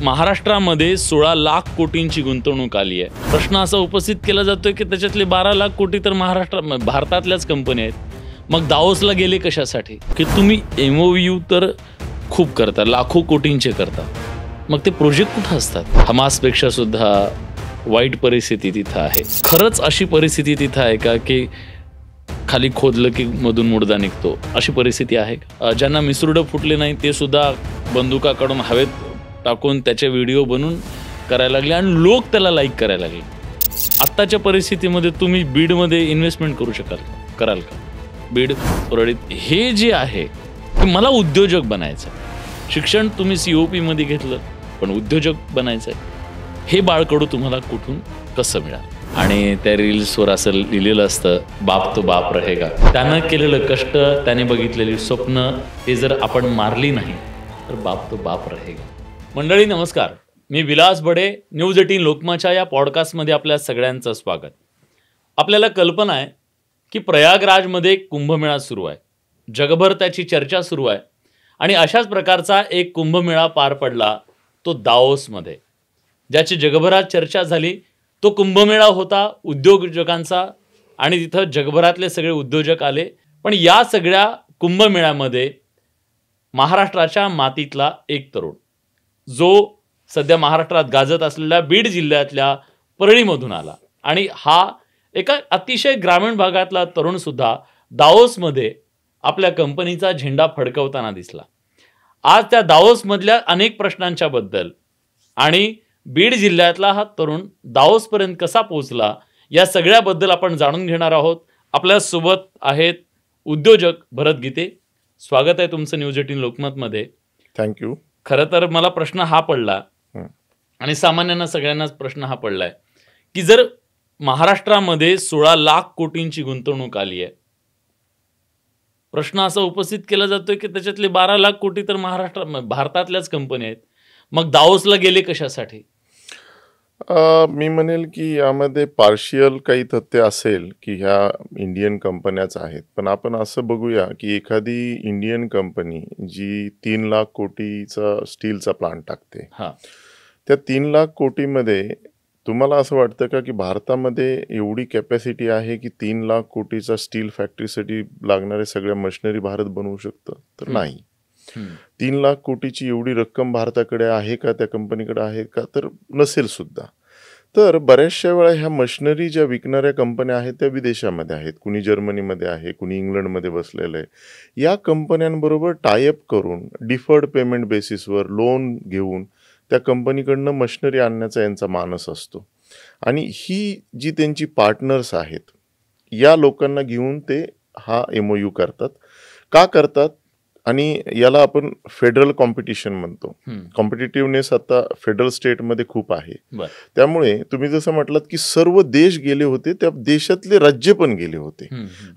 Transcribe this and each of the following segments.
महाराष्ट्रामध्ये 16 लाख कोटींची गुंतवणूक आली आहे. प्रश्न असा उपस्थित केला जातोय की त्याच्यातले 12 लाख कोटी तर भारतातल्याच कंपन्या आहेत. मग दाओसला गेले कशासाठी? की तुम्ही MOU तर खूप करता, लाखो कोटींचे करता, मग ते प्रोजेक्ट कुठं असतात? हमासपेक्षा सुद्धा वाईट परिस्थिती तिथं आहे. खरंच अशी परिस्थिती तिथं आहे का की खाली खोदलं की मधून मुर्दा निघतो, अशी परिस्थिती आहे का? ज्यांना मिसरूड फुटले नाही ते सुद्धा बंदुका काढून हवेत टाकून त्याचे व्हिडिओ बनवून करायला लागले आणि लोक त्याला लाईक करायला लागले. आत्ताच्या परिस्थितीमध्ये तुम्ही बीडमध्ये इन्व्हेस्टमेंट कराल का? बीड परळीत हे जे आहे की मला उद्योजक बनायचं आहे. शिक्षण तुम्ही COP मध्ये घेतलं, पण उद्योजक बनायचं आहे. हे बाळकडू तुम्हाला कुठून कसं मिळालं? आणि त्या रील्सवर असं लिहिलेलं असतं, बाप तो बाप रहेगा. त्यानं केलेलं कष्ट, त्याने बघितलेली स्वप्न ते जर आपण मारली नाही तर बाप तो बाप रहेगा. मंडळी नमस्कार, मी विलास बडे. न्यूज 18 लोकमतच्या या पॉडकास्टमध्ये आपल्या सगळ्यांचं स्वागत. आपल्याला कल्पना आहे की प्रयागराजमध्ये कुंभमेळा सुरू आहे, जगभर त्याची चर्चा सुरू आहे आणि अशाच प्रकारचा एक कुंभमेळा पार पडला तो दाओसमध्ये, ज्याची जगभरात चर्चा झाली. तो कुंभमेळा होता उद्योजकांचा आणि तिथं जगभरातले सगळे उद्योजक आले. पण या सगळ्या कुंभमेळ्यामध्ये महाराष्ट्राच्या मातीतला एक तरुण, जो सध्या महाराष्ट्रात गाजत असलेल्या बीड जिल्ह्यातल्या परळीमधून आला आणि हा एका अतिशय ग्रामीण भागातला तरुण सुद्धा दाओसमध्ये आपल्या कंपनीचा झेंडा फडकवताना दिसला. आज त्या दाओसमधल्या अनेक प्रश्नांच्या बद्दल आणि बीड जिल्ह्यातला हा तरुण दाओसपर्यंत कसा पोहोचला या सगळ्याबद्दल आपण जाणून घेणार आहोत. आपल्यासोबत आहेत उद्योजक भरत गीते. स्वागत आहे तुमचं न्यूज 18 लोकमतमध्ये. थँक्यू. खरं तर मला प्रश्न हा पडला आणि सामान्यांना सगळ्यांनाच प्रश्न हा पडलाय की जर महाराष्ट्रामध्ये 16 लाख कोटींची गुंतवणूक आली आहे, प्रश्न असा उपस्थित केला जातोय की त्याच्यातले 12 लाख कोटी तर भारतातल्याच कंपन्या आहेत, मग दाओसला गेले कशासाठी? मी म्हणेल की यामध्ये पार्शियल काही तथ्य असेल की ह्या इंडियन कंपन्याच आहेत, पण आपण असं बघूया की एखादी इंडियन कंपनी जी 3 लाख कोटीचा स्टीलचा प्लांट टाकते, त्या 3 लाख कोटीमध्ये तुम्हाला असं वाटतं का की भारतामध्ये एवढी कॅपॅसिटी आहे की 3 लाख कोटीचा स्टील फॅक्टरीसाठी लागणारे सगळ्या मशिनरी भारत बनवू शकतं? तर नाही. 3 लाख कोटीची एवढी रक्कम भारताकडे आहे का, त्या कंपनीकडे आहे का? तर नसेल सुद्धा. तर बऱ्याचशा वेळा ह्या मशिनरी ज्या विकणाऱ्या कंपन्या आहेत त्या विदेशामध्ये आहेत. कुणी जर्मनीमध्ये आहे, कुणी इंग्लंडमध्ये बसलेलं आहे. या कंपन्यांबरोबर टायअप करून डिफर्ड पेमेंट बेसिसवर लोन घेऊन त्या कंपनीकडनं मशिनरी आणण्याचा यांचा मानस असतो. आणि ही जी त्यांची पार्टनर्स आहेत, या लोकांना घेऊन ते हा MOU करतात. का करतात? आणि याला आपण फेडरल कॉम्पिटिशन म्हणतो. कॉम्पिटिटिव्हनेस आता फेडरल स्टेटमध्ये खूप आहे. त्यामुळे तुम्ही जसं म्हटलात की सर्व देश गेले होते, त्या देशातले राज्य पण गेले होते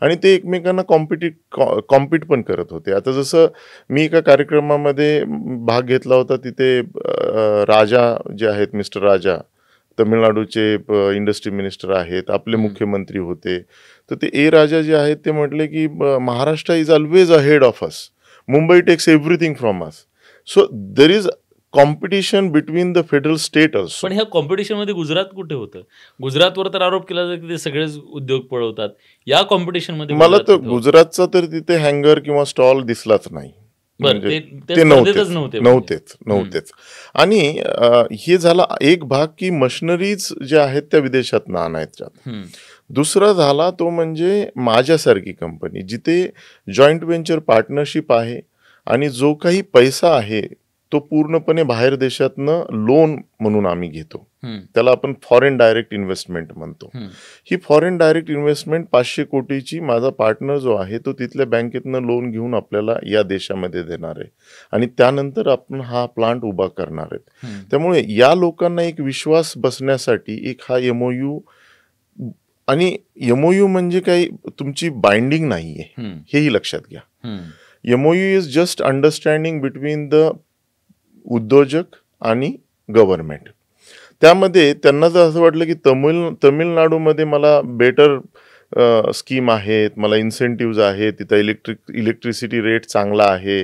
आणि ते एकमेकांना कॉम्पिट पण करत होते. आता जसं मी एका कार्यक्रमामध्ये भाग घेतला होता, तिथे राजा जे आहेत, मिस्टर राजा, तमिळनाडूचे इंडस्ट्री मिनिस्टर आहेत, आपले मुख्यमंत्री होते. तर ते राजा जे आहेत ते म्हटले की Maharashtra is always ahead of us, Mumbai takes everything from us. So there is competition between the federal state also. पण ह्या कॉम्पिटिशन मध्ये गुजरात कुठे होतं? गुजरातवर तर आरोप केला जातो की ते सगळेच उद्योग पळवतात. या कॉम्पिटिशन मध्ये मला तर गुजरातचा तर तिथे हँगर किंवा स्टॉल दिसलाच नाही. ते नव्हतेच. आणि हे झाला एक भाग की मशिनरीज ज्या आहेत त्या विदेशात आणायच्यात. दुसरा झाला तो म्हणजे माझ्यासारखी कंपनी, जिथे जॉईंट व्हेंचर पार्टनरशिप आहे आणि जो काही पैसा आहे तो पूर्णपणे बाहेर देशातनं लोन म्हणून आम्ही घेतो. त्याला आपण फॉरेन डायरेक्ट इन्व्हेस्टमेंट म्हणतो. ही फॉरेन डायरेक्ट इन्व्हेस्टमेंट 500 कोटीची माझा पार्टनर जो आहे तो तिथल्या बँकेतनं लोन घेऊन आपल्याला या देशामध्ये देणार आहे आणि त्यानंतर आपण हा प्लांट उभा करणार आहे. त्यामुळे या लोकांना एक विश्वास बसण्यासाठी एक हा MOU, आणि MOU म्हणजे काही तुमची बाइंडिंग नाहीये, हेही लक्षात घ्या. MOU is just understanding between the उद्योजक आणि गव्हर्नमेंट. त्यामध्ये त्यांना जर असं वाटलं की तमिळनाडूमध्ये मला बेटर स्कीम आहेत, मला इन्सेंटिव्ज आहेत, तिथं इलेक्ट्रिसिटी रेट चांगला आहे,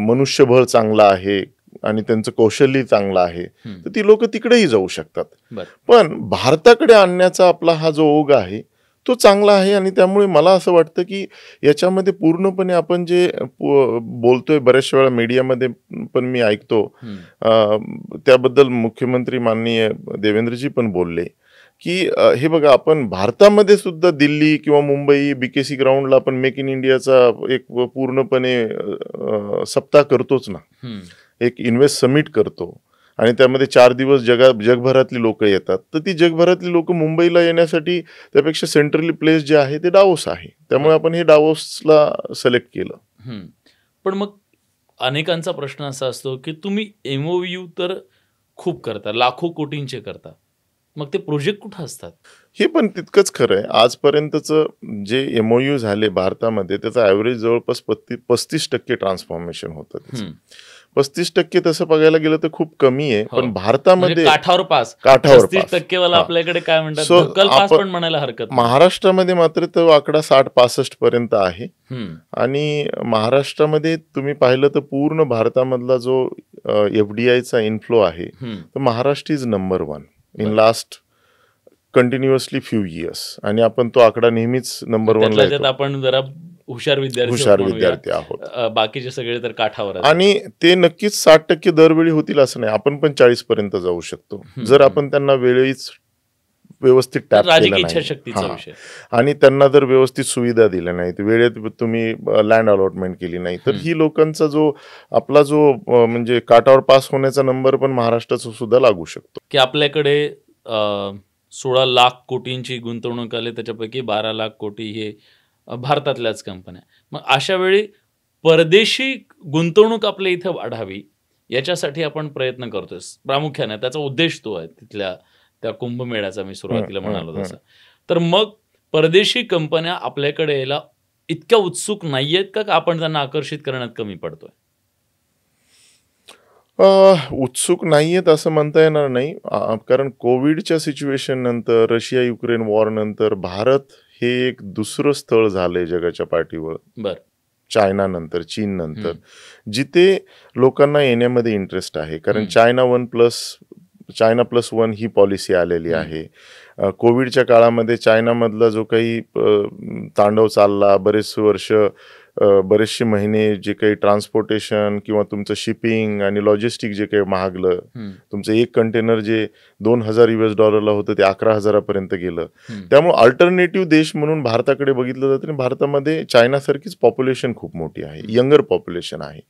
मनुष्यबळ चांगला आहे, आणि त्यांचं कौशल्य चांगलं आहे तर ती लोक तिकडेही जाऊ शकतात. बरं. पण भारताकडे आणण्याचा आपला हा जो ओघ आहे तो चांगला आहे आणि त्यामुळे मला असं वाटतं की याच्यामध्ये पूर्णपणे आपण जे बोलतोय बऱ्याचशा वेळा मीडियामध्ये पण मी ऐकतो त्याबद्दल मुख्यमंत्री माननीय देवेंद्रजी पण बोलले की हे बघा आपण भारतामध्ये सुद्धा दिल्ली किंवा मुंबई BKC ग्राउंडला आपण मेक इन इंडियाचा एक पूर्णपणे सप्ताह करतोच ना, एक इन्व्हेस्ट समिट करतो आणि त्यामध्ये 4 दिवस जगभरातली लोक येतात. तर ती जगभरातली लोक मुंबईला येण्यासाठी त्यापेक्षा सेंट्रली प्लेस जे आहे ते डावोस आहे, त्यामुळे आपण हे डावोसला सिलेक्ट केलं. पण मग अनेकांचा प्रश्न असा असतो की तुम्ही MOU तर खूप करता, लाखो कोटींचे करता, मग ते प्रोजेक्ट कुठं असतात? हे पण तितकंच खरं आहे. आजपर्यंतचं जे MOU झाले भारतामध्ये त्याचा ॲव्हरेज जवळपास 35% ट्रान्सफॉर्मेशन होतं त्याचं. 35% तसं बघायला गेलं तर खूप कमी आहे. पण भारतामध्ये काठावर पास, काठावर 35% वाला आपल्याकडे काय म्हणतात, So, ढकल पास पण म्हणायला हरकत नाही. महाराष्ट्रामध्ये मात्र तो आकडा 60-65 पर्यंत आहे. आणि महाराष्ट्रामध्ये तुम्ही पाहिलं तर पूर्ण भारतामधला जो FDIचा इन्फ्लो आहे तर Maharashtra is number 1 in last continuously few years आणि आपण तो आकडा नेहमीच नंबर 1 ला येतो. आपण जरा हुशार विद्यार्थी आहोत, बाकीचे सगळे तर काठावर. आणि ते नक्कीच 60% दरवेळी होतील असं नाही, आपण पण 40 पर्यंत जाऊ शकतो जर आपण त्यांना वेळीच व्यवस्थित टॅप केलं नाही आणि त्यांना जर व्यवस्थित सुविधा दिल्या नाहीत, वेळेत तुम्ही लँड अलॉटमेंट केली नाही तर ही लोकांचा जो आपला जो म्हणजे काठावर पास होण्याचा नंबर पण महाराष्ट्राचा सुद्धा लागू शकतो. की आपल्याकडे 16 लाख कोटींची गुंतवणूक आली, त्याच्यापैकी 12 लाख कोटी हे भारतातल्याच कंपन्या. मग अशा वेळी परदेशी गुंतवणूक आपल्या इथं वाढावी याच्यासाठी आपण प्रयत्न करतोय प्रामुख्याने, त्याचा उद्देश तो आहे तिथल्या त्या कुंभमेळ्याचा मी सुरुवातीला म्हणालो तसं. तर मग परदेशी कंपन्या आपल्याकडे यायला इतक्या उत्सुक नाहीयेत का आपण त्यांना आकर्षित करण्यात कमी पडतोय? उत्सुक नाहीयेत असं म्हणता येणार नाही, कारण कोविडच्या सिच्युएशन नंतर, रशिया युक्रेन वॉर नंतर भारत हे एक दुसरं स्थळ झालंय जगाच्या पाठीवर. चायना नंतर, चीन नंतर, जिथे लोकांना येण्यामध्ये इंटरेस्ट आहे, कारण चायना+1 ही पॉलिसी आलेली आहे. कोविडच्या काळामध्ये चायनामधला जो काही तांडव चालला, बरेचसे महिने जे काही ट्रान्सपोर्टेशन किंवा तुमचं शिपिंग आणि लॉजिस्टिक जे काही महागलं, तुमचं एक कंटेनर जे $2,000 होतं ते 11,000 पर्यंत गेलं. त्यामुळे अल्टरनेटिव्ह देश म्हणून भारताकडे बघितलं जातं आणि भारतामध्ये चायनासारखीच पॉप्युलेशन खूप मोठी आहे, यंगर पॉप्युलेशन आहे,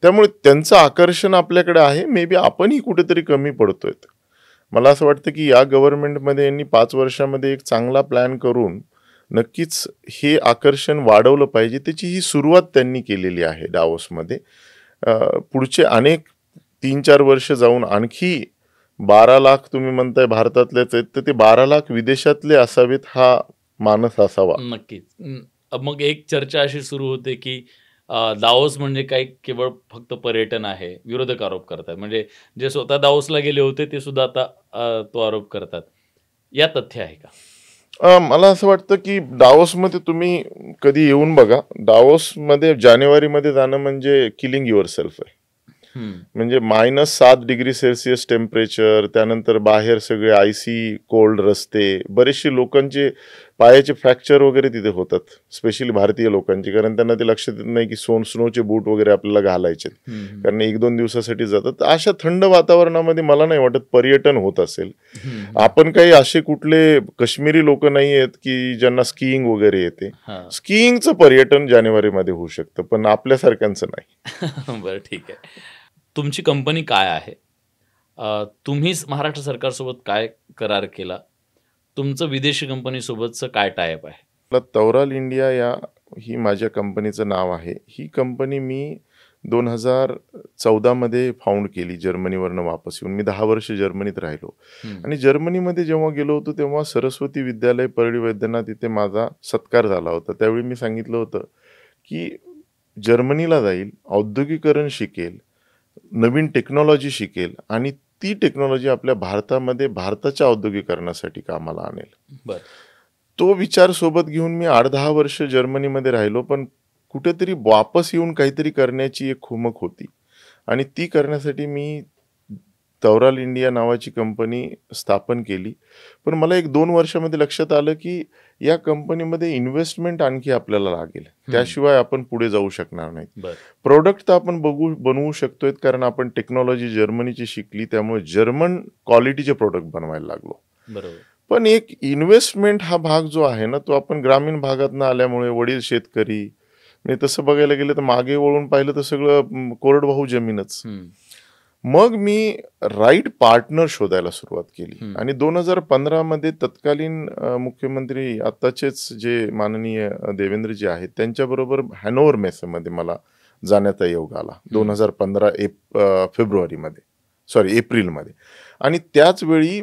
त्यामुळे त्यांचं आकर्षण आपल्याकडे आहे. मे बी आपणही कुठेतरी कमी पडतोय. मला असं वाटतं की या गव्हर्नमेंटमध्ये यांनी 5 वर्षामध्ये एक चांगला प्लॅन करून नक्कीच हे आकर्षण वाढवलं पाहिजे. त्याची ही सुरुवात त्यांनी केलेली आहे डावोसमध्ये. पुढचे अनेक 3-4 वर्ष जाऊन आणखी 12 लाख तुम्ही म्हणताय भारतातलेच आहेत, तर ते 12 लाख विदेशातले असावेत हा मानस असावा. नक्कीच. मग एक चर्चा अशी सुरू होते की दाओस म्हणजे काही केवळ फक्त पर्यटन आहे, विरोधक आरोप करतात. म्हणजे जे स्वतः दाओसला गेले होते ते सुद्धा आता तो आरोप करतात. या तथ्य आहे का? मला असं वाटतं की डावोसमध्ये तुम्ही कधी येऊन बघा. डावोसमध्ये जानेवारीमध्ये जाणं म्हणजे किलिंग युअर सेल्फ आहे. म्हणजे -7°C टेम्परेचर, त्यानंतर बाहेर सगळे आयसी कोल्ड रस्ते, बरेचसे लोकांचे पायाचे फ्रॅक्चर वगैरे तिथे होतात, स्पेशली भारतीय लोकांचे, कारण त्यांना ते लक्षात येत नाही की स्नोचे बूट वगैरे आपल्याला घालायचे, कारण 1-2 दिवसासाठी जातात. अशा थंड वातावरणामध्ये मला नाही वाटत पर्यटन होत असेल. आपण काही असे कुठले काश्मीरी लोक नाही आहेत की ज्यांना स्कीइंग वगैरे येते. स्कीइंगचं पर्यटन जानेवारीमध्ये होऊ शकतं, पण आपल्यासारख्यांचं नाही. बरं, ठीक आहे. तुमची कंपनी काय आहे? तुम्ही महाराष्ट्र सरकारसोबत काय करार केला? तुमचं विदेशी कंपनीसोबतचं काय टायअप आहे? तौराल इंडिया ही माझ्या कंपनीचं नाव आहे. ही कंपनी मी 2014 मध्ये फाउंड केली, जर्मनीवरनं वापस येऊन. मी 10 वर्ष जर्मनीत राहिलो आणि जर्मनीमध्ये जेव्हा गेलो होतो तेव्हा सरस्वती विद्यालय परळी वैद्यनाथ तिथे माझा सत्कार झाला होता. त्यावेळी मी सांगितलं होतं की जर्मनीला जाईल, औद्योगिकरण शिकेल, नवीन टेक्नॉलॉजी शिकेल आणि ती टेक्नॉलॉजी आपल्या भारतामध्ये भारताच्या औद्योगिकरणासाठी कामाला आणेल. तो विचार सोबत घेऊन मी 8-10 वर्ष जर्मनीमध्ये राहिलो, पण कुठेतरी वापस येऊन काहीतरी करण्याची एक खुमक होती आणि ती करण्यासाठी मी तवराल इंडिया नावाची कंपनी स्थापन केली. पण मला 1-2 वर्षामध्ये लक्षात आलं, की या कंपनीमध्ये इन्व्हेस्टमेंट आणखी आपल्याला लागेल. त्याशिवाय आपण पुढे जाऊ शकणार नाही. बर प्रॉडक्ट तर आपण बनवू शकतोय, कारण आपण टेक्नॉलॉजी जर्मनीची शिकली, त्यामुळे जर्मन क्वालिटीचे प्रॉडक्ट बनवायला लागलो. बरोबर. पण एक इन्व्हेस्टमेंट हा भाग जो आहे ना, तो आपण ग्रामीण भागातनं आल्यामुळे, वडील शेतकरी, म्हणजे तसं बघायला गेलं तर मागे वळून पाहिलं तर सगळं कोरडवाहू जमीनच. मग मी राईट पार्टनर शोधायला सुरुवात केली आणि 2015 मध्ये तत्कालीन मुख्यमंत्री आत्ताचेच जे माननीय देवेंद्रजी आहेत त्यांच्याबरोबर हॅनोव्हर मेसेमध्ये मला जाण्याचा योग आला 2015 एप्रिलमध्ये. आणि त्याच वेळी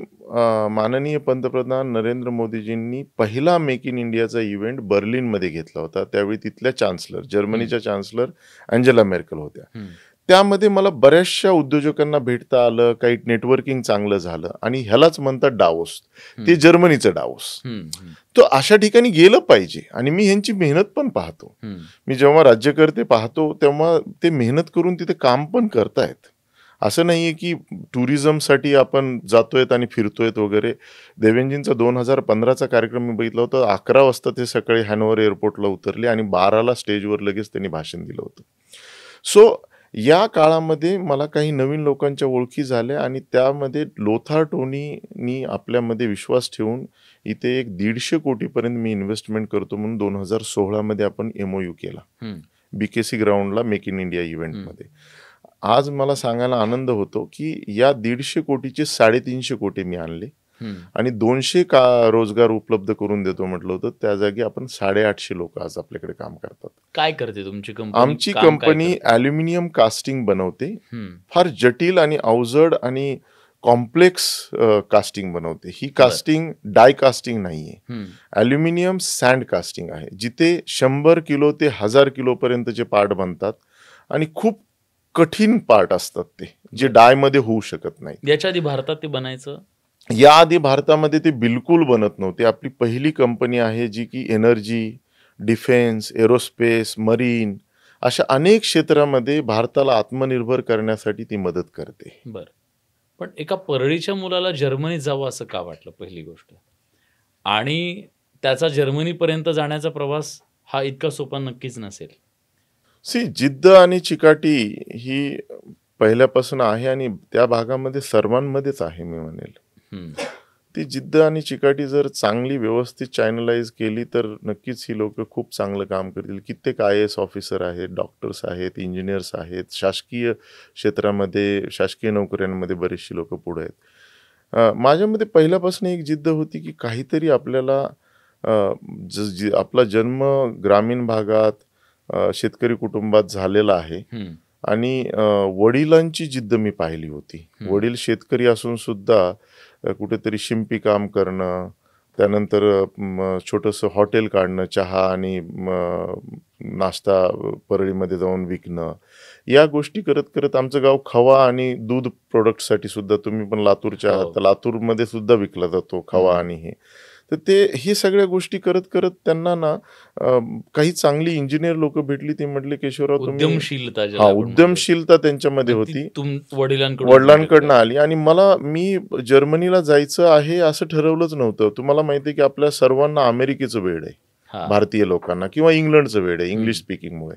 माननीय पंतप्रधान नरेंद्र मोदीजींनी पहिला मेक इन इंडियाचा इव्हेंट बर्लिनमध्ये घेतला होता. त्यावेळी तिथल्या चान्सलर, जर्मनीच्या चान्सलर अँजेला मेर्केल होत्या. त्यामध्ये मला बऱ्याचशा उद्योजकांना भेटता आलं, काही नेटवर्किंग चांगलं झालं आणि ह्यालाच म्हणतात डावोस, ते जर्मनीचं डावोस. तर अशा ठिकाणी गेलं पाहिजे आणि मी ह्यांची मेहनत पण पाहतो. मी जेव्हा राज्यकर्ते पाहतो तेव्हा ते मेहनत करून तिथे काम पण करतायत. असं नाहीये की टुरिझमसाठी आपण जातोय आणि फिरतोय वगैरे. देवेंजींचा 2015चा कार्यक्रम मी बघितला होता. 11 वाजता ते सकाळी हॅनोव्हर एअरपोर्टला उतरले आणि 12ला स्टेजवर लगेच त्यांनी भाषण दिलं होतं. सो या काळामध्ये मला काही नवीन लोकांच्या ओळखी झाल्या आणि त्यामध्ये लोथार टोनीनी आपल्यामध्ये विश्वास ठेवून इथे एक 150 कोटीपर्यंत मी इन्व्हेस्टमेंट करतो म्हणून 2016 मध्ये आपण MOU केला BKC ग्राउंडला मेक इन इंडिया इव्हेंटमध्ये. आज मला सांगायला आनंद होतो की या 150 कोटीचे 350 कोटी मी आणले आणि 200 रोजगार उपलब्ध करून देतो म्हटलं होतं. त्या जागी आपण 850 लोक आज आपल्याकडे काम करतात. काय करते तुमची कंपनी? आमची कंपनी ॲल्युमिनियम कास्टिंग बनवते. फार जटिल आणि अवजड आणि कॉम्प्लेक्स कास्टिंग बनवते. ही कास्टिंग डाय कास्टिंग नाहीये, ॲल्युमिनियम सँड कास्टिंग आहे, जिथे 100 किलो ते 1000 किलो पर्यंतचे पार्ट बनतात आणि खूप कठीण पार्ट असतात ते, जे डायमध्ये होऊ शकत नाही. याच्या आधी भारतात ते बनायचं? याआधी भारतामध्ये ते बिलकुल बनत नव्हते. आपली पहिली कंपनी आहे जी की एनर्जी, डिफेन्स, एरोस्पेस, मरीन अशा अनेक क्षेत्रामध्ये भारताला आत्मनिर्भर करण्यासाठी ती मदत करते. बर, पण एका परळीच्या मुलाला जर्मनीत जावं असं का वाटलं पहिली गोष्ट? आणि त्याचा जर्मनीपर्यंत जाण्याचा प्रवास हा इतका सोपा नक्कीच नसेल. जिद्द आणि चिकाटी ही पहिल्यापासून आहे आणि त्या भागामध्ये सर्वांमध्येच आहे मी म्हणेल. ती जिद्द आणि चिकाटी जर चांगली व्यवस्थित चॅनलाइज केली तर नक्कीच ही लोक खूप चांगलं काम करतील. कित्येक IAS ऑफिसर आहेत, डॉक्टर्स आहेत, इंजिनियर्स आहेत, शासकीय क्षेत्रामध्ये, शासकीय नोकऱ्यांमध्ये बरेचशी लोक पुढे आहेत. माझ्यामध्ये पहिल्यापासून एक जिद्द होती की काहीतरी आपल्याला आपला जन्म ग्रामीण भागात शेतकरी कुटुंबात झालेला आहे आणि वडिलांची जिद्द मी पाहिली होती. वडील शेतकरी असून सुद्धा कुठेतरी शिंपी काम करणं, त्यानंतर छोटंसं हॉटेल काढणं, चहा आणि नाश्ता परळीमध्ये जाऊन विकणं, या गोष्टी करत करत आमचं गाव खवा आणि दूध प्रोडक्टसाठी सुद्धा, तुम्ही पण लातूरच्या आहात, तर लातूरमध्ये सुद्धा विकला जातो खवा आणि हे. तर हे सगळ्या गोष्टी करत करत त्यांना ना काही चांगली इंजिनियर लोक भेटली. ती म्हटली केशवराव तुम्ही, उद्यमशीलता त्यांच्यामध्ये होती, वडिलांकडनं आली. आणि मी जर्मनीला जायचं आहे असं ठरवलंच नव्हतं. तुम्हाला माहिती आहे की आपल्या सर्वांना अमेरिकेचं वेड आहे, भारतीय लोकांना, किंवा इंग्लंडचं वेड आहे इंग्लिश स्पीकिंगमुळे.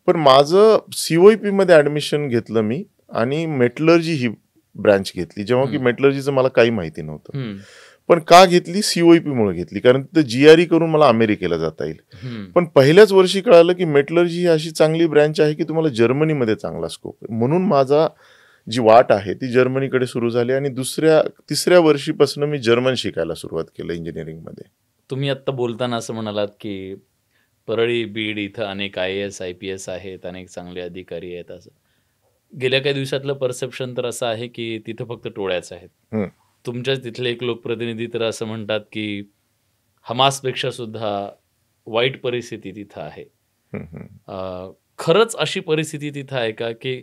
पण माझं COEP मध्ये ऍडमिशन घेतलं मी आणि मेटलर्जी ही ब्रँच घेतली, जेव्हा की मेटलर्जीचं मला काही माहिती नव्हतं. पण का घेतली? COEP मुळे घेतली, कारण तिथं GRE करून मला अमेरिकेला जाता येईल. पण पहिल्याच वर्षी कळालं की मेटलर्जी ही अशी चांगली ब्रँच आहे की तुम्हाला जर्मनीमध्ये चांगला स्कोप आहे. म्हणून माझा जी वाट आहे ती जर्मनीकडे सुरू झाली आणि तिसऱ्या वर्षीपासून मी जर्मन शिकायला सुरुवात केलं इंजिनिअरिंगमध्ये. तुम्ही आत्ता बोलताना असं म्हणालात की परळी, बीड इथं अनेक IAS IPS आहेत, अनेक चांगले अधिकारी आहेत. असं गेल्या काही दिवसातलं परसेप्शन तर असं आहे की तिथं फक्त टोळ्याच आहेत. तुमच्या तिथले एक लोकप्रतिनिधी तर असं म्हणतात की हमासपेक्षा सुद्धा वाईट परिस्थिती तिथं आहे. खरंच अशी परिस्थिती तिथं आहे का की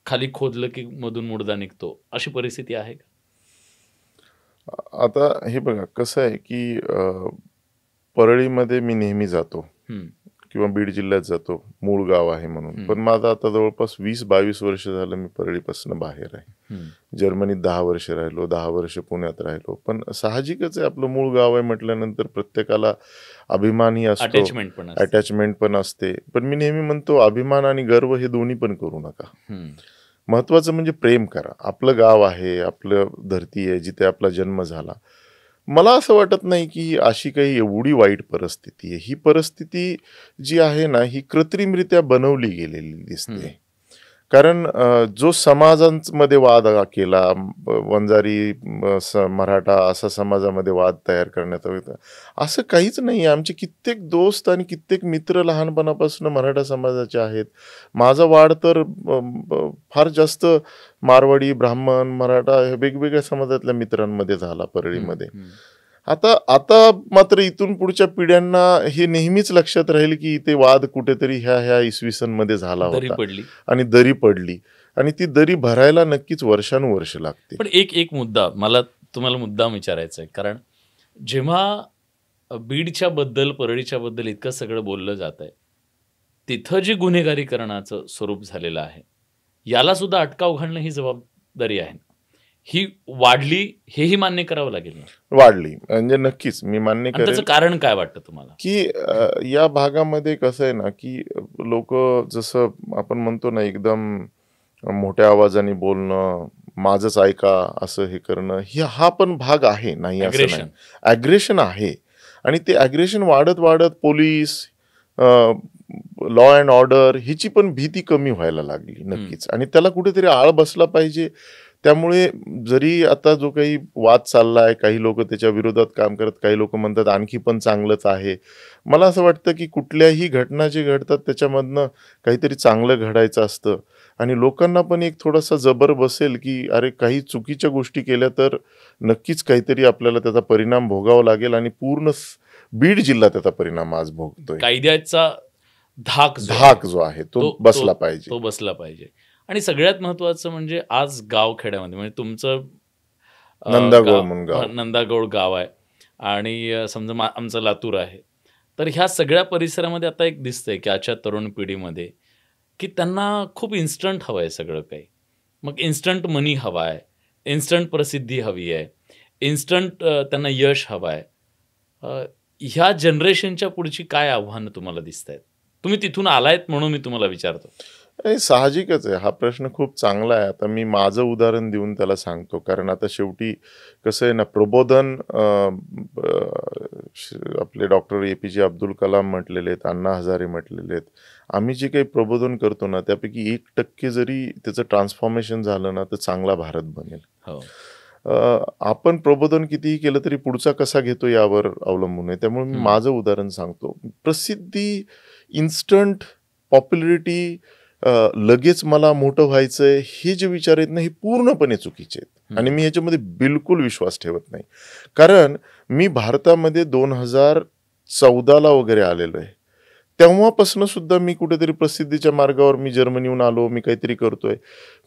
खाली खोदलं की मधून मुडदा निघतो, अशी परिस्थिती आहे का? आता हे बघा कसं आहे की परळीमध्ये मी नेहमी जातो किंवा बीड जिल्ह्यात जातो, मूळ गाव आहे म्हणून. पण माझं आता जवळपास 20-22 वर्ष झालं मी परळीपासून बाहेर आहे. जर्मनीत 10 वर्ष राहिलो, 10 वर्ष पुण्यात राहिलो. पण साहजिकच आहे, आपलं मूळ गाव आहे म्हटल्यानंतर प्रत्येकाला अभिमानही असतो, अटॅचमेंट पण असते. पण मी नेहमी म्हणतो, अभिमान आणि गर्व हे दोन्ही पण करू नका. महत्वाचं म्हणजे प्रेम करा. आपलं गाव आहे, आपलं धरती आहे, जिथे आपला जन्म झाला. मला असं वाटत नाही की अशी काही एवढी वाईट परिस्थिती आहे. ही परिस्थिती जी आहे ना, ही कृत्रिमरित्या बनवली गेलेली दिसते. कारण जो समाजांमध्ये वाद केला, वंजारी मराठा असा समाजामध्ये वाद तयार करण्यात आला, असं काहीच नाही. आमचे कित्येक दोस्त आणि कित्येक मित्र लहानपणापासून मराठा समाजाचे आहेत. माझा वाढ तर फार जास्त मारवाडी, ब्राह्मण, मराठा हे वेगवेगळ्या समाजातल्या मित्रांमध्ये झाला परळीमध्ये. आता मात्र इथून पुढच्या पिढ्यांना हे नेहमीच लक्षात राहील की इथे वाद कुठेतरी ह्या इसवी सन मध्ये झाला होता आणि दरी पडली, आणि ती दरी भरायला नक्कीच वर्षानुवर्ष लागते. पण एक मुद्दा मला तुम्हाला मुद्दाम विचारायचा आहे, कारण जेव्हा बीडच्या बद्दल, परळीच्या बद्दल इतकं सगळं बोललं जात आहे, तिथं जे गुन्हेगारीकरणाचं स्वरूप झालेलं आहे, याला सुद्धा अटकाव घालणं ही जबाबदारी आहे. ही वाढली हेही मान्य करावं लागेल. वाढली म्हणजे नक्कीच मी मान्य करेन. त्याचं कारण काय वाटतं तुम्हाला? की या भागामध्ये कसं आहे ना, की लोक जसं आपण म्हणतो ना, एकदम मोठ्या आवाजाने बोलणं, माझंच ऐका असं हे करणं, हा पण भाग आहे, नाही असं नाही. ॲग्रेशन आहे, आणि ते ॲग्रेशन वाढत वाढत पोलीस, लॉ अँड ऑर्डर हिची पण भीती कमी व्हायला लागली नक्कीच, आणि त्याला कुठेतरी आळ बसला पाहिजे. त्यामुळे जरी आता जो काही वाद चाललाय, काही लोक त्याच्या विरोधात काम करत, काही लोक म्हणतात आणखी पण चांगलंच आहे. मला असं वाटतं की कुठल्याही घटना जे घडतात त्याच्यामधनं काहीतरी चांगलं घडायचं असतं, आणि लोकांना पण एक थोडासा जबर बसेल की अरे काही चुकीच्या गोष्टी केल्या तर नक्कीच काहीतरी आपल्याला त्याचा परिणाम भोगावा लागेल, आणि पूर्ण बीड जिल्हा त्याचा परिणाम आज भोगतोय. कायद्याचा धाक जो आहे तो बसला पाहिजे. आणि सगळ्यात महत्वाचं म्हणजे आज गावखेड्यामध्ये, म्हणजे तुमचं नंदागौड गाव आहे आणि समजा आमचं लातूर आहे, तर ह्या सगळ्या परिसरामध्ये आता एक दिसतंय की आजच्या तरुण पिढीमध्ये की त्यांना खूप इन्स्टंट हवं आहे सगळं काही. मग इन्स्टंट मनी हवा आहे, इन्स्टंट प्रसिद्धी हवी आहे, इन्स्टंट त्यांना यश हवं आहे. ह्या जनरेशनच्या पुढची काय आव्हानं तुम्हाला दिसत आहेत? तुम्ही तिथून आलायत म्हणून मी तुम्हाला विचारतो. साहजिकच आहे, हा प्रश्न खूप चांगला आहे. आता मी माझं उदाहरण देऊन त्याला सांगतो, कारण आता शेवटी कसं आहे ना, प्रबोधन आपले डॉक्टर APJ अब्दुल कलाम म्हटलेले आहेत, अण्णा हजारे म्हटलेले आहेत. आम्ही जे काही प्रबोधन करतो ना, त्यापैकी 1% जरी त्याचं ट्रान्सफॉर्मेशन झालं ना, तर चांगला भारत बनेल. आपण प्रबोधन कितीही केलं तरी पुढचा कसा घेतो यावर अवलंबून आहे. त्यामुळे मी माझं उदाहरण सांगतो. प्रसिद्धी, इन्स्टंट पॉप्युलरिटी, लगेच मला मोठं व्हायचंय, हे जे विचार आहेत ना, हे पूर्णपणे चुकीचे आहेत, आणि मी याच्यामध्ये बिलकुल विश्वास ठेवत नाही. कारण मी भारतामध्ये 2014ला वगैरे आलेलो आहे. तेव्हापासून सुद्धा मी कुठेतरी प्रसिद्धीच्या मार्गावर, मी जर्मनीहून आलो, मी काहीतरी करतोय.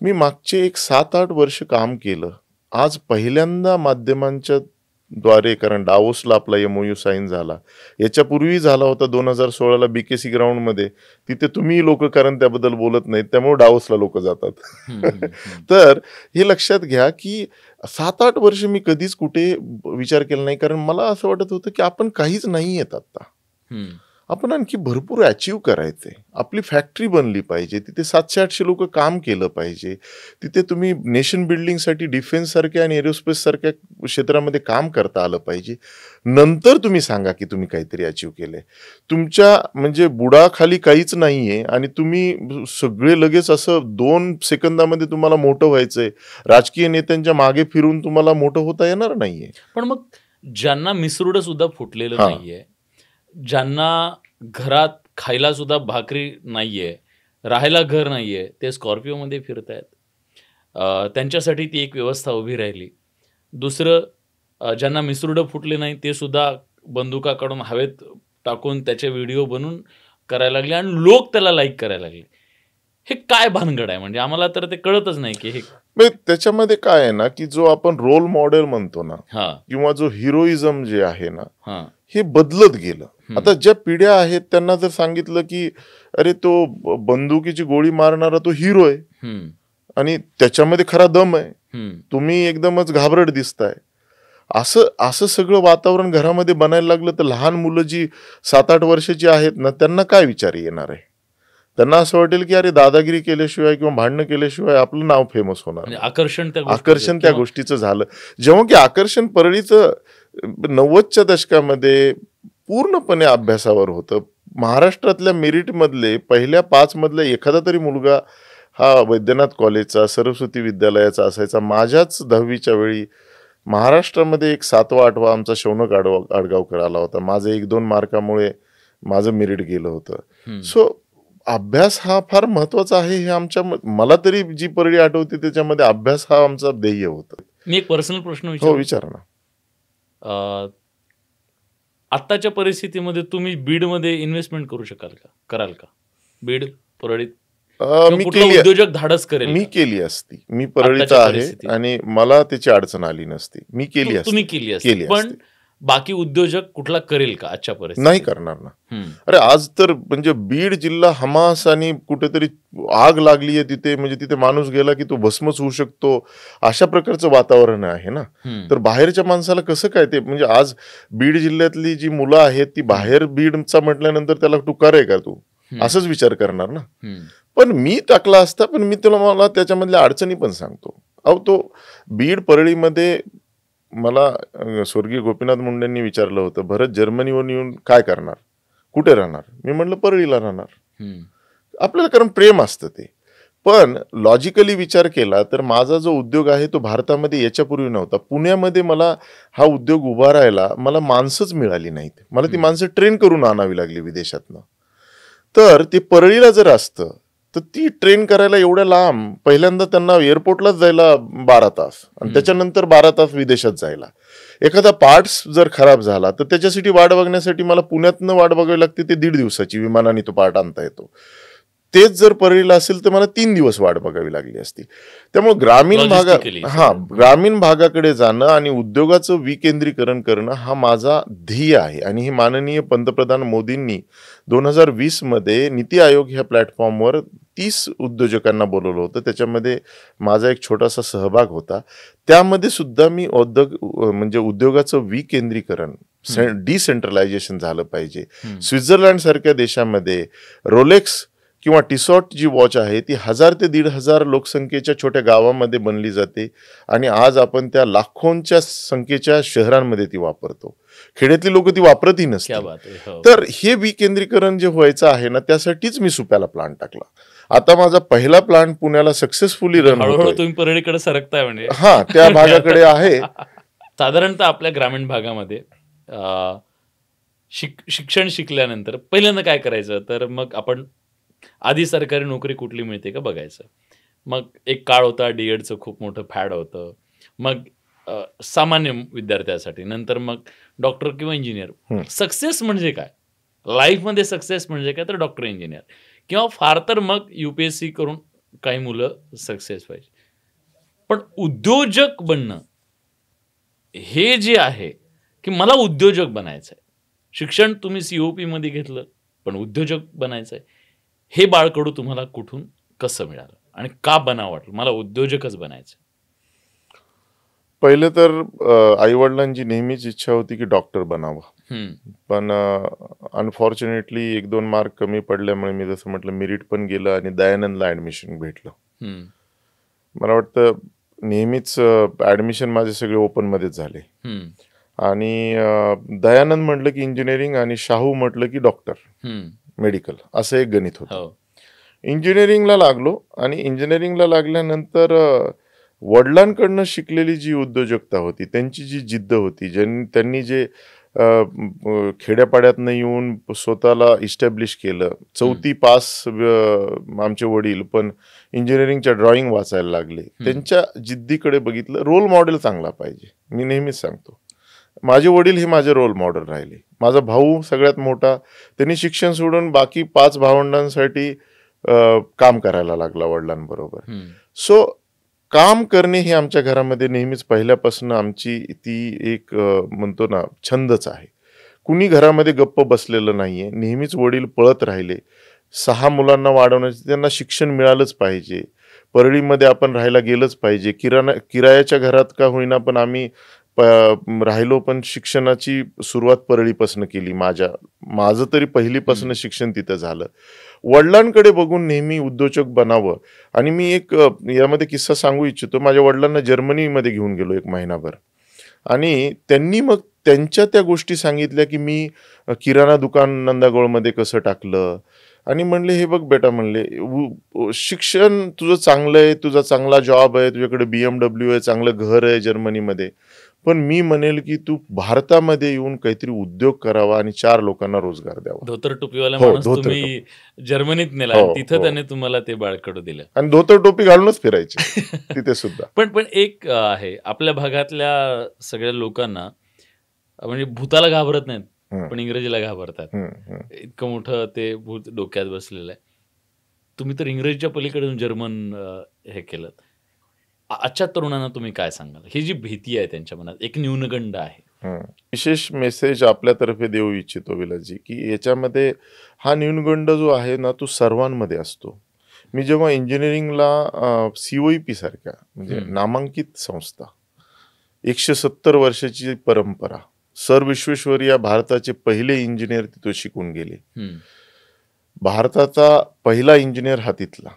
मी मागचे एक 7-8 वर्ष काम केलं. आज पहिल्यांदा माध्यमांच्या द्वारे, कारण डावोसला आपला MOU साईन झाला, याच्यापूर्वी झाला होता 2016ला BKC ग्राउंडमध्ये. तिथे तुम्ही लोक कारण त्याबद्दल बोलत नाहीत, त्यामुळे डावोसला लोक जातात. तर हे लक्षात घ्या की 7-8 वर्ष मी कधीच कुठे विचार केला नाही, कारण मला असं वाटत होतं की आपण काहीच नाही येत आता, आपण आणखी भरपूर अचीव्ह करायचंय. आपली फॅक्टरी बनली पाहिजे, तिथे 700-800 लोक काम केलं पाहिजे, तिथे तुम्ही नेशन बिल्डिंगसाठी डिफेन्स सारख्या आणि एरोस्पेस सारख्या क्षेत्रामध्ये काम करता आलं पाहिजे. नंतर तुम्ही सांगा की तुम्ही काहीतरी अचीव्ह केलंय. तुमच्या म्हणजे बुडाखाली काहीच नाहीये आणि तुम्ही सगळे लगेच असं 2 सेकंदामध्ये तुम्हाला मोठं व्हायचंय, राजकीय नेत्यांच्या मागे फिरून तुम्हाला मोठं होता येणार नाहीये. पण मग ज्यांना मिसरूड सुद्धा फुटलेलं नाहीये, ज्यांना घरात खायला सुद्धा भाकरी नाहीये, राहायला घर नाहीये, ते स्कॉर्पिओमध्ये फिरतायत, त्यांच्यासाठी ती एक व्यवस्था उभी राहिली. दुसरं, ज्यांना मिसरूड फुटले नाही ते सुद्धा बंदुका काढून हवेत टाकून त्याचे व्हिडिओ बनवून करायला लागले आणि लोक त्याला लाईक करायला लागले. हे काय भानगड आहे? म्हणजे आम्हाला तर ते कळतच नाही की हे त्याच्यामध्ये काय आहे ना, की जो आपण रोल मॉडेल म्हणतो ना, किंवा जो हिरोइझम जे आहे ना, हे बदलत गेलं. आता ज्या पिढ्या आहेत त्यांना जर सांगितलं की अरे तो बंदुकीची गोळी मारणारा तो हिरो आहे आणि त्याच्यामध्ये खरा दम आहे, तुम्ही एकदमच घाबरट दिसताय, असं असं सगळं वातावरण घरामध्ये बनायला लागलं तर लहान मुलं जी 7-8 वर्षाची आहेत ना, त्यांना काय विचार येणार आहे? त्यांना असं वाटेल की अरे दादागिरी केल्याशिवाय किंवा भांडणं केल्याशिवाय आपलं नाव फेमस होणार नाही. आकर्षण त्या गोष्टीचं झालं. जेव्हा की आकर्षण परळीचं 90च्या दशकामध्ये पूर्णपणे अभ्यासावर होतं. महाराष्ट्रातल्या मेरिटमधले पहिल्या 5 मधला एखादा तरी मुलगा हा वैद्यनाथ कॉलेजचा, सरस्वती विद्यालयाचा असायचा. माझ्याच 10वीच्या वेळी महाराष्ट्रामध्ये एक 7वा-8वा आमचा शौनक आडगावकर आला होता. माझं 1-2 मार्कामुळे माझं मेरिट गेलं होतं. सो अभ्यास हा फार महत्वाचा आहे हे आमच्या, मला तरी जी परळी आठवते त्याच्यामध्ये अभ्यास हा आमचा ध्येय होता. मी एक पर्सनल प्रश्न हो, विचार ना. आत्ताच्या परिस्थितीमध्ये तुम्ही बीडमध्ये इन्व्हेस्टमेंट करू शकाल का, कराल का? बीड, परळीत मी केली, उद्योजक धाडस करेल? मी केली असती. मी परळीचा आहे आणि मला त्याची अडचण आली नसती. मी केली असती. तुम्ही केली असती, पण बाकी उद्योजक कुठला करेल का आजच्या परिस्थितीत? नाही करणार ना. अरे आज तर म्हणजे बीड जिल्हा हमास आणि कुठेतरी आग लागली आहे तिथे, म्हणजे तिथे माणूस गेला की तो भस्मच होऊ शकतो, अशा प्रकारचं वातावरण आहे ना. तर बाहेरच्या माणसाला कसं काय ते, म्हणजे आज बीड जिल्ह्यातली जी मुलं आहेत ती बाहेर बीडचा म्हटल्यानंतर त्याला टुकार आहे का तू, असंच विचार करणार ना. पण मी टाकला असता, पण मी तुला मला त्याच्यामधल्या अडचणी पण सांगतो. अहो तो बीड परळीमध्ये मला स्वर्गीय गोपीनाथ मुंडेंनी विचारलं होतं, भरत जर्मनीवरून येऊन काय करणार, कुठे राहणार? मी म्हटलं परळीला राहणार. आपल्याला कारण प्रेम असतं ते. पण लॉजिकली विचार केला तर माझा जो उद्योग आहे तो भारतामध्ये याच्यापूर्वी नव्हता. पुण्यामध्ये मला हा उद्योग उभारायला मला माणसंच मिळाली नाहीत. मला ती माणसं ट्रेन करून आणावी लागली विदेशातनं. तर ते परळीला जर असतं तर ती ट्रेन करायला एवढ्या लांब, पहिल्यांदा त्यांना एअरपोर्टलाच जायला 12 तास आणि त्याच्यानंतर 12 तास विदेशात जायला. एखादा पार्ट्स जर खराब झाला तर त्याच्यासाठी वाट बघण्यासाठी मला पुण्यातनं वाट बघावी लागते, ते 1.5 दिवसाची विमानाने तो पार्ट आणता येतो. तेच जर परळीला असेल तर मला 3 दिवस वाट बघावी लागली असती. त्यामुळे ग्रामीण भागाकडे जाणं आणि उद्योगाचं विकेंद्रीकरण करणं हा माझा ध्येय आहे. आणि हे माननीय पंतप्रधान मोदींनी 2020 मध्ये नीती आयोग ह्या प्लॅटफॉर्मवर 30 उद्योजकांना बोलवलं होतं. त्याच्यामध्ये माझा एक छोटासा सहभाग होता. त्यामध्ये सुद्धा मी म्हणजे उद्योगाचं विकेंद्रीकरण, डिसेंट्रलायझेशन झालं पाहिजे. स्वित्झर्लंड सारख्या देशामध्ये रोलेक्स किंवा टिसॉट जी वॉच आहे ती 1000 ते 1500 लोकसंख्येच्या छोट्या गावामध्ये बनली जाते आणि आज आपण त्या लाखोंच्या संख्येच्या शहरांमध्ये ती वापरतो. खेड्यातली लोक ती वापरतही नसतात. तर हे विकेंद्रीकरण जे व्हायचं आहे ना, त्यासाठीच मी सुप्याला प्लांट टाकला. आता माझा पहिला प्लांट पुण्याला सक्सेसफुली रन होतोय. तुम्ही परळीकडे सरकताय म्हणजे? हा, त्या भागाकडे आहे. साधारणतः आपल्या ग्रामीण भागामध्ये शिक्षण शिकल्यानंतर पहिल्यांदा काय करायचं, तर मग आपण आधी सरकारी नोकरी कुठली मिळते का बघायचं. मग एक काळ होता डीएडचं खूप मोठं फॅड होतं. मग सामान्य विद्यार्थ्यासाठी, नंतर मग डॉक्टर किंवा इंजिनियर. सक्सेस म्हणजे काय लाईफमध्ये, सक्सेस म्हणजे काय तर डॉक्टर, इंजिनियर किंवा फार तर मग UPSC करून काही मुलं सक्सेस पाहिजे. पण उद्योजक बनणं हे जे आहे की मला उद्योजक बनायचं आहे. शिक्षण तुम्ही COP मध्ये घेतलं, पण उद्योजक बनायचं आहे. हे बाळकडू तुम्हाला कुठून कसं मिळालं आणि का बनावं वाटलं, मला उद्योजकच बनायचं? पहिलं तर आईवडिलांची नेहमीच इच्छा होती की डॉक्टर बनावं. पण अनफॉर्च्युनेटली 1-2 मार्क कमी पडल्यामुळे मी जसं म्हटलं मेरिट पण गेलं आणि दयानंदला ऍडमिशन भेटलं. मला वाटतं नेहमीच ऍडमिशन माझे सगळे ओपन मध्येच झाले. आणि दयानंद म्हटलं की इंजिनिअरिंग आणि शाहू म्हटलं की डॉक्टर मेडिकल, असं एक गणित होतं. इंजिनिअरिंगला लागलो आणि इंजिनिअरिंगला लागल्यानंतर वडिलांकडनं शिकलेली जी उद्योजकता होती, त्यांची जी जिद्द होती, त्यांनी जे खेड्यापाड्यातनं येऊन स्वतःला इस्टॅब्लिश केलं. 4थी पास आमचे वडील, पण इंजिनिअरिंगच्या ड्रॉइंग वाचायला लागले. त्यांच्या जिद्दीकडे बघितलं. रोल मॉडेल चांगला पाहिजे, मी नेहमीच सांगतो. माझे वडील हे माझे रोल मॉडेल राहिले. माझा भाऊ सगळ्यात मोठा, त्यांनी शिक्षण सोडून बाकी 5 भावंडांसाठी काम करायला लागला वडिलांबरोबर. सो काम करणे हे आमच्या घरामध्ये नेहमीच पहिल्यापासून आमची ती एक म्हणतो ना छंदच आहे. कुणी घरामध्ये गप्प बसलेलं नाहीये. नेहमीच वडील पळत राहिले. 6 मुलांना वाढवण्याचे त्यांना शिक्षण मिळालंच पाहिजे. परळीमध्ये आपण राहायला गेलंच पाहिजे. किरायाच्या घरात का होईना पण आम्ही राहिलो, पण शिक्षणाची सुरुवात परळीपासून केली. माझं तरी पहिलीपासून शिक्षण तिथं झालं. वडिलांकडे बघून नेहमी उद्योजक बनावं. आणि मी एक यामध्ये किस्सा सांगू इच्छितो. माझ्या वडिलांना जर्मनीमध्ये घेऊन गेलो 1 महिनाभर आणि त्यांनी मग त्यांच्या त्या गोष्टी सांगितल्या, की मी किराणा दुकान नंदागोळमध्ये कसं टाकलं. आणि म्हणले, हे बघ बेटा, म्हणले शिक्षण तुझं चांगलं आहे, तुझा चांगला जॉब आहे, तुझ्याकडे BMW आहे, चांगलं घर आहे जर्मनीमध्ये, पण मी म्हणेल की तू भारतामध्ये येऊन काहीतरी उद्योग करावा आणि 4 लोकांना रोजगार द्यावा. धोतर टोपीवाला हो, माणूस धोतर तुम्ही जर्मनीत नेला हो, आणि तिथं हो. त्याने तुम्हाला ते बाळकडू दिलं. आणि धोतर टोपी घालूनच फिरायचे तिथे सुद्धा. पण एक आहे, आपल्या भागातल्या सगळ्या लोकांना म्हणजे भूताला घाबरत नाहीत, पण इंग्रजीला घाबरतात. इतकं मोठं ते भूत डोक्यात बसलेलं आहे. तुम्ही तर इंग्रजीच्या पलीकडे जर्मन हे केलं. आजच्या तरुणांना तुम्ही काय सांगाल? ही जी भीती आहे त्यांच्या मनात, एक न्यूनगंड आहे. विशेष मेसेज आपल्यातर्फे देऊ इच्छितो विलासजी, की याच्यामध्ये हा न्यूनगंड जो आहे ना, तो सर्वांमध्ये असतो. मी जेव्हा इंजिनिअरिंगला COEP सारख्या म्हणजे नामांकित संस्था, 170 वर्षाची परंपरा, सर विश्वेश्वरय्या भारताचे पहिले इंजिनियर तिथं शिकून गेले. भारताचा पहिला इंजिनियर हा तिथला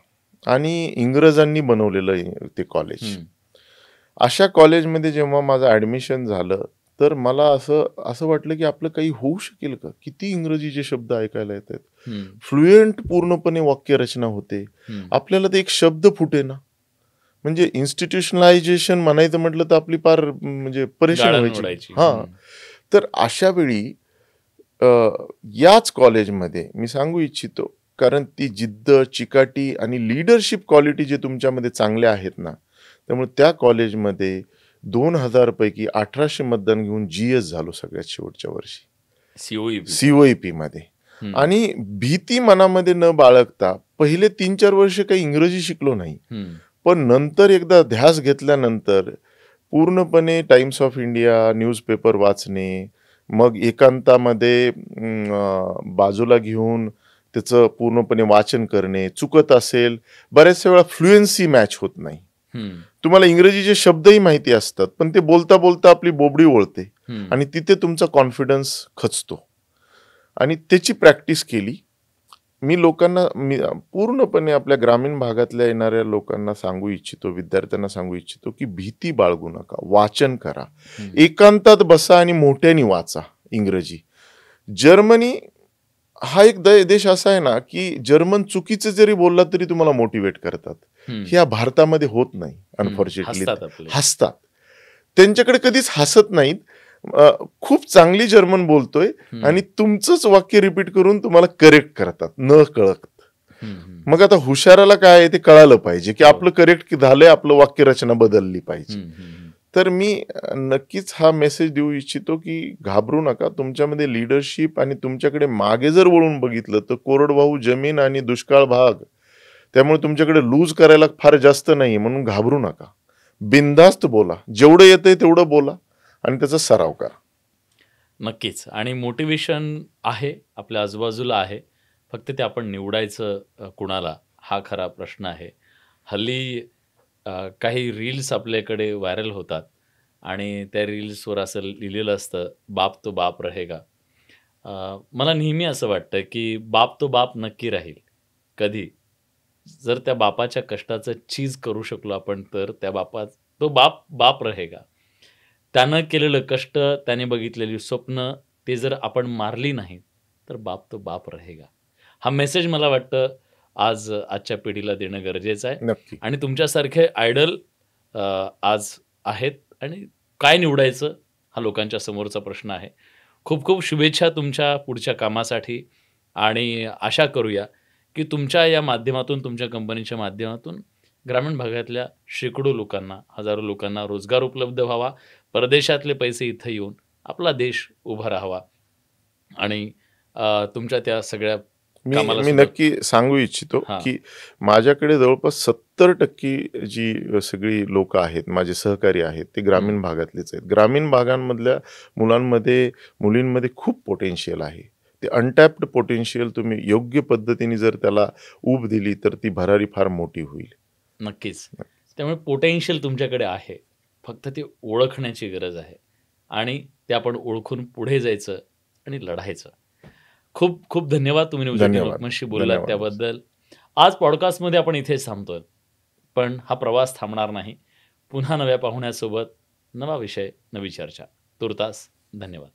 आणि इंग्रजांनी बनवलेलं ते कॉलेज. अशा कॉलेजमध्ये जेव्हा माझं ॲडमिशन झालं, तर मला असं वाटलं की आपलं काही होऊ शकेल का? किती इंग्रजीचे शब्द ऐकायला येत आहेत, फ्लुएंट पूर्णपणे वाक्यरचना होते, आपल्याला ते एक शब्द फुटेना. म्हणजे इन्स्टिट्यूशनलायझेशन म्हणायचं म्हटलं तर आपली फार म्हणजे परेशान व्हायची. तर अशा वेळी याच कॉलेजमध्ये मी सांगू इच्छितो, कारण ती जिद्द, चिकाटी आणि लीडरशिप क्वालिटी जे तुमच्यामध्ये चांगले आहेत ना, त्यामुळे त्या कॉलेजमध्ये 2000 पैकी 1800 मतदान घेऊन GS झालो सगळ्यात शेवटच्या वर्षी COEP मध्ये. आणि भीती मनामध्ये न बाळगता पहिले 3-4 वर्ष काही इंग्रजी शिकलो नाही, पण नंतर एकदा ध्यास घेतल्यानंतर पूर्णपणे टाइम्स ऑफ इंडिया न्यूजपेपर वाचणे, मग एकांतामध्ये बाजूला घेऊन त्याचं पूर्णपणे वाचन करणे, चुकत असेल बऱ्याचशा वेळा फ्लुएन्सी मॅच होत नाही. तुम्हाला इंग्रजीचे शब्दही माहिती असतात, पण ते बोलता बोलता आपली बोबडी वळते आणि तिथे तुमचा कॉन्फिडन्स खचतो. आणि त्याची प्रॅक्टिस केली. मी पूर्णपणे आपल्या ग्रामीण भागातल्या येणाऱ्या लोकांना सांगू इच्छितो, विद्यार्थ्यांना सांगू इच्छितो, की भीती बाळगू नका, वाचन करा, एकांतात बसा आणि मोठ्याने वाचा इंग्रजी. जर्मनी हा एक देश असा आहे ना, की जर्मन चुकीचं जरी बोलला तरी तुम्हाला मोटिवेट करतात. ह्या भारतामध्ये होत नाही, अनफॉर्च्युनेटली. हसतात, त्यांच्याकडे कधीच हसत नाहीत. खूप चांगली जर्मन बोलतोय आणि तुमचंच वाक्य रिपीट करून तुम्हाला करेक्ट करतात न कळत. मग आता हुशाराला काय आहे ते कळालं पाहिजे, की आपलं करेक्ट झालंय, आपलं वाक्यरचना बदलली पाहिजे. तर मी नक्कीच हा मेसेज देऊ इच्छितो, की घाबरू नका. तुमच्यामध्ये लीडरशिप आणि तुमच्याकडे मागे जर वळून बघितलं तर कोरडवाहू जमीन आणि दुष्काळ भाग, त्यामुळे तुमच्याकडे लूज करायला फार जास्त नाही, म्हणून घाबरू नका. बिनधास्त बोला, जेवढं येतंय तेवढं बोला आणि त्याचा सराव करा. नक्कीच. आणि मोटिवेशन आहे, आपल्या आजूबाजूला आहे, फक्त ते आपण निवडायचं कुणाला, हा खरा प्रश्न आहे. हल्ली काही रील्स आपल्याकडे व्हायरल होतात आणि त्या रील्सवर असं लिहिलेलं असतं, बाप तो बाप रहेगा. मला नेहमी असं वाटतं की बाप तो बाप नक्की राहील. कधी जर त्या बापाच्या कष्टाचं चीज करू शकलो आपण, तर त्या तो बाप बाप रहेगा. त्यानं केलेलं कष्ट, त्याने बघितलेली स्वप्न, ते जर आपण मारली नाही तर बाप तो बाप रहेगा. हा मेसेज मला वाटतं आजच्या पिढीला देणं गरजेचं आहे. नक्की. आणि तुमच्यासारखे आयडल आज आहेत आणि काय निवडायचं हा लोकांच्या समोरचा प्रश्न आहे. खूप खूप शुभेच्छा तुमच्या पुढच्या कामासाठी आणि आशा करूया की तुमच्या या माध्यमातून, तुमच्या कंपनीच्या माध्यमातून ग्रामीण भागातल्या शेकडो लोकांना, हजारो लोकांना रोजगार उपलब्ध व्हावा, परदेशातले पैसे इथं येऊन आपला देश उभा राहावा आणि तुमच्या त्या सगळ्या मी कामाला मी सुरुवात? नक्की सांगू इच्छितो हां. की माझ्याकडे जवळपास 70% जी सगळी लोक आहेत, माझे सहकारी आहेत, ते ग्रामीण भागातलेच आहेत. ग्रामीण भागांमधल्या मुलांमध्ये, मुलींमध्ये खूप पोटेन्शियल आहे. ते अनटॅप्ड पोटेन्शियल तुम्ही योग्य पद्धतीने जर त्याला ऊब दिली, तर ती भरारी फार मोठी होईल. नक्कीच. त्यामुळे पोटेन्शियल तुमच्याकडे आहे. फक्त ते ओळखण्याची गरज आहे आणि ते आपण ओळखून पुढे जायचं आणि लढायचं. खूप खूप धन्यवाद तुम्ही न्यूज 18 धन्यवाद. लोकमतशी बोललात धन्यवाद. त्याबद्दल. आज पॉडकास्टमध्ये आपण इथेच थांबतोय. पण हा प्रवास थांबणार नाही. पुन्हा नव्या पाहुण्यासोबत नवा विषय, नवी चर्चा. तूर्तास धन्यवाद.